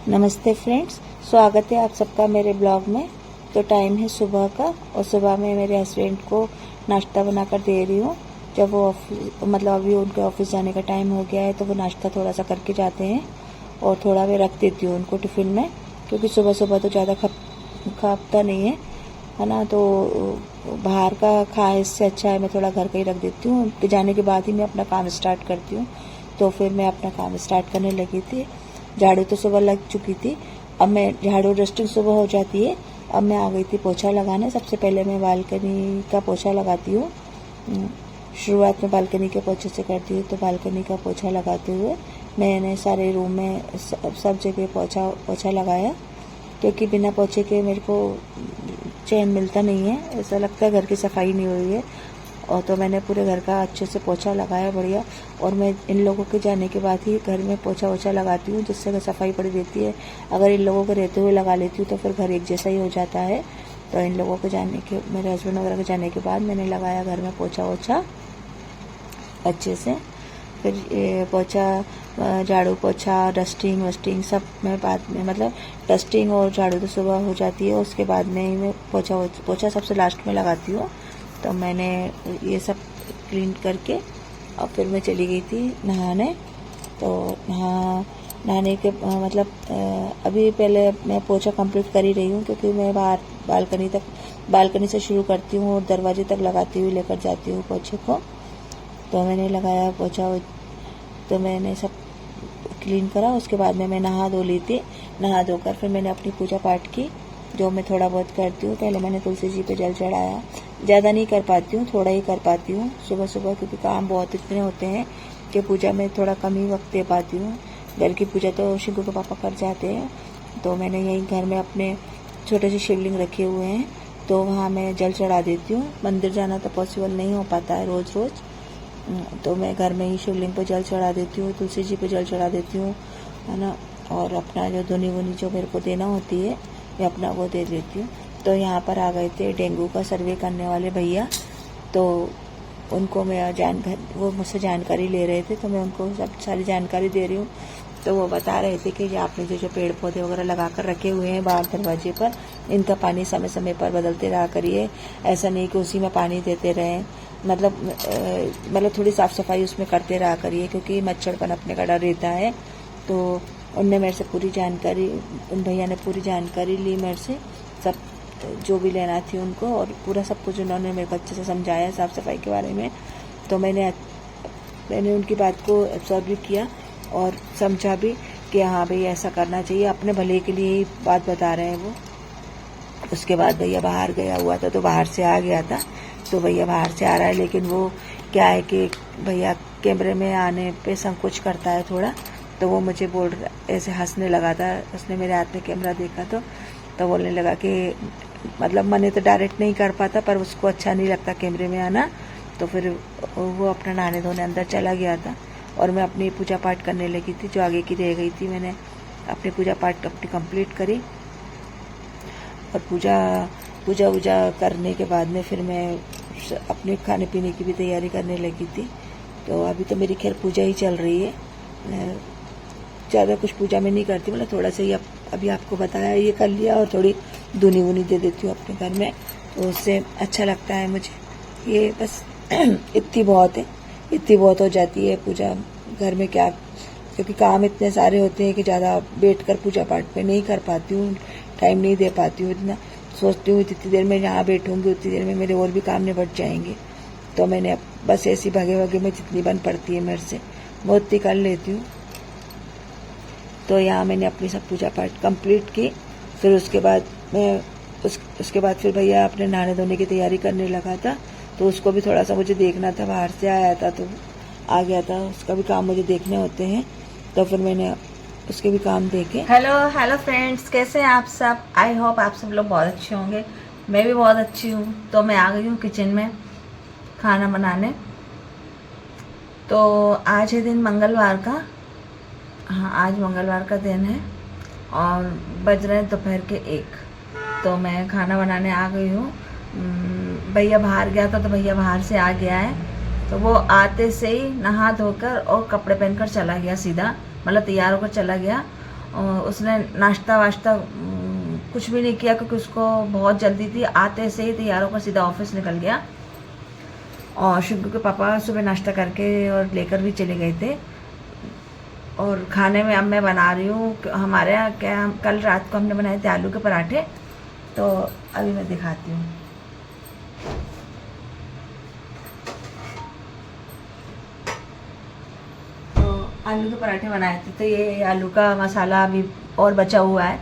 नमस्ते फ्रेंड्स, स्वागत है आप सबका मेरे ब्लॉग में। तो टाइम है सुबह का और सुबह में मेरे हस्बैंड को नाश्ता बनाकर दे रही हूँ। जब वो अभी उनके ऑफिस जाने का टाइम हो गया है तो वो नाश्ता थोड़ा सा करके जाते हैं और थोड़ा मैं रख देती हूँ उनको टिफ़िन में, क्योंकि सुबह सुबह तो ज़्यादा खपता नहीं है ना। तो बाहर का खाए इससे अच्छा है मैं थोड़ा घर का ही रख देती हूँ। उनके जाने के बाद ही मैं अपना काम स्टार्ट करती हूँ। तो फिर मैं अपना काम स्टार्ट करने लगी थी। झाड़ू तो सुबह लग चुकी थी, अब मैं झाड़ू डस्टिंग सुबह हो जाती है। अब मैं आ गई थी पोछा लगाने। सबसे पहले मैं बालकनी का पोछा लगाती हूँ। शुरुआत में बालकनी के पोछे से करती हूँ। तो बालकनी का पोछा लगाते हुए मैंने सारे रूम में सब जगह पोछा लगाया, क्योंकि बिना पोछे के मेरे को चैन मिलता नहीं है। ऐसा लगता है घर की सफाई नहीं हुई है। और तो मैंने पूरे घर का अच्छे से पोछा लगाया बढ़िया। और मैं इन लोगों के जाने के बाद ही घर में पोछा वोछा लगाती हूँ, जिससे सफाई पड़ी रहती है। अगर इन लोगों के रहते हुए लगा लेती हूँ तो फिर घर एक जैसा ही हो जाता है। तो इन लोगों के जाने के, मेरे हस्बैंड वगैरह के जाने के बाद मैंने लगाया घर में पोछा वोछा अच्छे से। फिर पोछा, झाड़ू पोछा, डस्टिंग वस्टिंग सब मैं बाद में, मतलब डस्टिंग और झाड़ू तो सुबह हो जाती है, उसके बाद में मैं पोछा सबसे लास्ट में लगाती हूँ। तो मैंने ये सब क्लीन करके और फिर मैं चली गई थी नहाने। तो नहाने के अभी पहले मैं पोछा कंप्लीट कर ही रही हूँ, क्योंकि मैं बाहर बालकनी से शुरू करती हूँ और दरवाजे तक लगाती हुई लेकर जाती हूँ पोछे को। तो मैंने लगाया पोछा, तो मैंने सब क्लीन करा। उसके बाद में मैं नहा धो ली थी। नहा धोकर फिर मैंने अपनी पूजा पाठ की, जो मैं थोड़ा बहुत करती हूँ। पहले मैंने तुलसी जी पे जल चढ़ाया। ज़्यादा नहीं कर पाती हूँ, थोड़ा ही कर पाती हूँ सुबह सुबह, क्योंकि काम बहुत इतने होते हैं कि पूजा में थोड़ा कम ही वक्त दे पाती हूँ। घर की पूजा तो शिंकू के पापा कर जाते हैं। तो मैंने यहीं घर में अपने छोटे से शिवलिंग रखे हुए हैं, तो वहाँ मैं जल चढ़ा देती हूँ। मंदिर जाना तो पॉसिबल नहीं हो पाता है रोज़ रोज़, तो मैं घर में ही शिवलिंग पर जल चढ़ा देती हूँ, तुलसी जी पे जल चढ़ा देती हूँ, है ना। और अपना जो धुनी वुनी जो मेरे को देना होती है मैं अपना वो दे देती हूँ। तो यहाँ पर आ गए थे डेंगू का सर्वे करने वाले भैया। तो उनको मैं वो मुझसे जानकारी ले रहे थे, तो मैं उनको सब सारी जानकारी दे रही हूँ। तो वो बता रहे थे कि आपने जो पेड़ पौधे वगैरह लगा कर रखे हुए हैं बाहर दरवाजे पर, इनका पानी समय समय पर बदलते रहा करिए। ऐसा नहीं कि उसी में पानी देते रहें, मतलब थोड़ी साफ़ सफाई उसमें करते रहा करिए, क्योंकि मच्छर पनपने का डर रहता है। तो उनने मेरे से पूरी जानकारी, उन भैया ने पूरी जानकारी ली मेरे से, सब जो भी लेना थी उनको, और पूरा सब कुछ उन्होंने मेरे को अच्छे से समझाया साफ़ सफाई के बारे में। तो मैंने उनकी बात को एब्जॉर्व भी किया और समझा भी कि हाँ भाई ऐसा करना चाहिए, अपने भले के लिए ही बात बता रहे हैं वो। उसके बाद भैया बाहर गया हुआ था, तो बाहर से आ गया था। तो भैया बाहर से आ रहा है, लेकिन वो क्या है कि भैया कैमरे में आने पे संकोच करता है थोड़ा। तो वो मुझे ऐसे हंसने लगा था। उसने मेरे हाथ में कैमरा देखा तो बोलने लगा कि मतलब मैंने तो डायरेक्ट नहीं कर पाता, पर उसको अच्छा नहीं लगता कैमरे में आना। तो फिर वो अपना नहाने धोने अंदर चला गया था और मैं अपनी पूजा पाठ करने लगी थी, जो आगे की रह गई थी। मैंने अपनी पूजा पाठ अपनी कंप्लीट करी और पूजा वूजा करने के बाद में फिर मैं अपने खाने पीने की भी तैयारी करने लगी थी। तो अभी तो मेरी खैर पूजा ही चल रही है, ज़्यादा कुछ पूजा में नहीं करती, मतलब थोड़ा सा ही अभी आपको बताया ये कर लिया, और थोड़ी धुनी वुनी दे देती हूँ अपने घर में, तो उससे अच्छा लगता है मुझे। ये बस इतनी बहुत हो जाती है पूजा घर में, क्या, क्योंकि काम इतने सारे होते हैं कि ज़्यादा बैठ कर पूजा पाठ में नहीं कर पाती हूँ, टाइम नहीं दे पाती हूँ इतना। सोचती हूँ जितनी देर में यहाँ बैठूँगी उतनी देर में मेरे और भी काम निपट जाएंगे। तो मैंने बस ऐसी भागे में जितनी बन पड़ती है मेरे से मैं उतनी कर लेती हूँ। तो यहाँ मैंने अपनी सब पूजा पाठ कंप्लीट की। फिर उसके बाद फिर भैया अपने नहाने धोने की तैयारी करने लगा था, तो उसको भी थोड़ा सा मुझे देखना था। बाहर से आया था तो आ गया था, उसका भी काम मुझे देखने होते हैं, तो फिर मैंने उसके भी काम देखे। हेलो फ्रेंड्स, कैसे हैं आप सब? आई होप आप सब लोग बहुत अच्छे होंगे। मैं भी बहुत अच्छी हूँ। तो मैं आ गई हूँ किचन में खाना बनाने। तो आज है दिन मंगलवार का। हाँ, आज मंगलवार का दिन है और बज रहे हैं दोपहर के 1। तो मैं खाना बनाने आ गई हूँ। भैया बाहर गया था, तो भैया बाहर से आ गया है। तो वो आते से ही नहा धोकर और कपड़े पहनकर चला गया सीधा, मतलब तैयार होकर चला गया। उसने नाश्ता वाश्ता कुछ भी नहीं किया क्योंकि उसको बहुत जल्दी थी। आते से ही तैयार होकर सीधा ऑफिस निकल गया। और शिंकू के पापा सुबह नाश्ता करके और लेकर भी चले गए थे। और खाने में अब मैं बना रही हूँ हमारे यहाँ क्या, कल रात को हमने बनाए थे आलू के पराठे, तो अभी मैं दिखाती हूँ। आलू के पराठे बनाए थे, तो ये आलू का मसाला अभी और बचा हुआ है।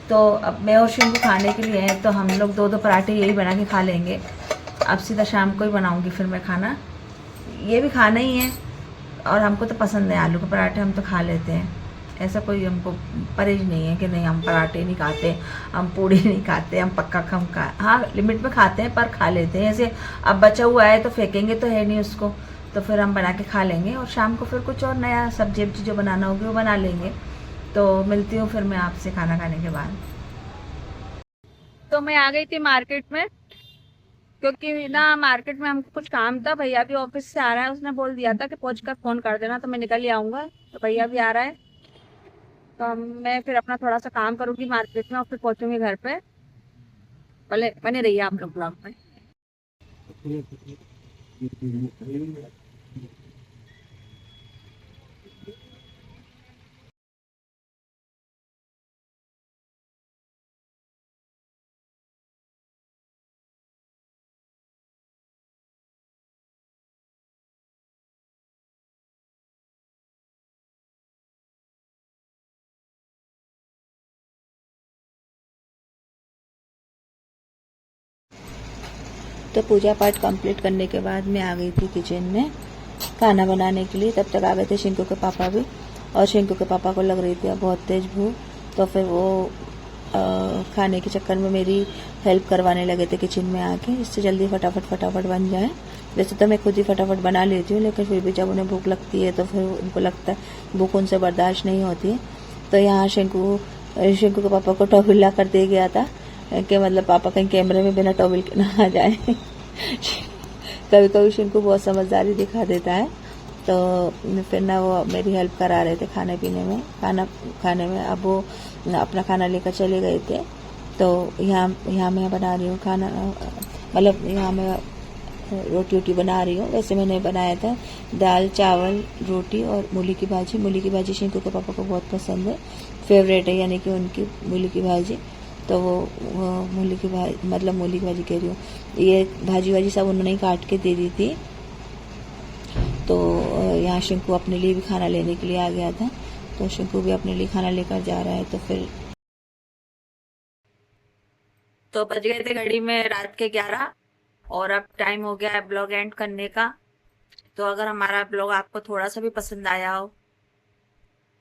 तो अब मैं और शिंकू खाने के लिए हैं, तो हम लोग दो दो पराठे यही बना के खा लेंगे। अब सीधा शाम को ही बनाऊंगी फिर मैं खाना। ये भी खाना ही है और हमको तो पसंद है आलू के पराठे, हम तो खा लेते हैं। ऐसा कोई हमको परहेज नहीं है कि नहीं हम पराठे नहीं खाते, हम पूड़ी नहीं खाते, हम पक्का कम खा, हाँ लिमिट में खाते हैं पर खा लेते हैं। ऐसे अब बचा हुआ है तो फेंकेंगे तो है नहीं उसको, तो फिर हम बना के खा लेंगे और शाम को फिर कुछ और नया सब्जी वब्जी जो बनाना होगी वो बना लेंगे। तो मिलती हूँ फिर मैं आपसे खाना खाने के बाद। तो मैं आ गई थी मार्केट में, क्योंकि ना मार्केट में हमको कुछ काम था। भैया भी ऑफिस से आ रहा है, उसने बोल दिया था कि पहुंच कर फोन कर देना, तो मैं निकल ही आऊंगा। तो भैया भी आ रहा है, तो मैं फिर अपना थोड़ा सा काम करूंगी मार्केट में और फिर पहुंचूंगी घर पे। भले बने रहिए आप लोग ब्लॉग में। तो पूजा पाठ कंप्लीट करने के बाद मैं आ गई थी किचन में खाना बनाने के लिए। तब तक आ गए थे शिंकू के पापा भी, और शिंकू के पापा को लग रही थी अब बहुत तेज भूख, तो फिर वो खाने के चक्कर में मेरी हेल्प करवाने लगे थे किचन में आके, इससे जल्दी फटाफट फटाफट बन जाए। वैसे तो मैं खुद ही फटाफट बना लेती हूँ, लेकिन फिर भी जब उन्हें भूख लगती है तो फिर उनको लगता है भूख उनसे बर्दाश्त नहीं होती है। तो यहाँ शिंकू के पापा को टॉवल ला कर दे गया था कि मतलब पापा कहीं कैमरे में बिना टॉवल के ना आ जाए। कभी कभी शिंकू बहुत समझदारी दिखा देता है। तो फिर ना वो मेरी हेल्प करा रहे थे खाने पीने में, खाना खाने में। अब वो अपना खाना लेकर चले गए थे। तो यहाँ मैं बना रही हूँ खाना, मतलब यहाँ मैं रोटी वोटी बना रही हूँ। वैसे मैंने बनाया था दाल चावल रोटी और मूली की भाजी। मूली की भाजी शिंकू के पापा को बहुत पसंद है, फेवरेट है यानी कि उनकी मूली की भाजी। तो वो मूली की भाजी, मतलब मूली की भाजी कह रही हूँ, ये भाजी वाजी सब उन्होंने ही काट के दे दी थी। तो यहाँ शिंकू अपने लिए भी खाना लेने के लिए आ गया था, तो शिंकू भी अपने लिए खाना लेकर जा रहा है। तो फिर तो बज गए थे घड़ी में रात के 11 और अब टाइम हो गया है ब्लॉग एंड करने का। तो अगर हमारा ब्लॉग आपको थोड़ा सा भी पसंद आया हो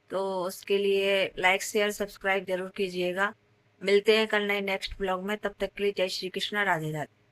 तो उसके लिए लाइक शेयर सब्सक्राइब जरूर कीजिएगा। मिलते हैं कल नए नेक्स्ट ब्लॉग में, तब तक के लिए जय श्री कृष्णा, राधे राधे।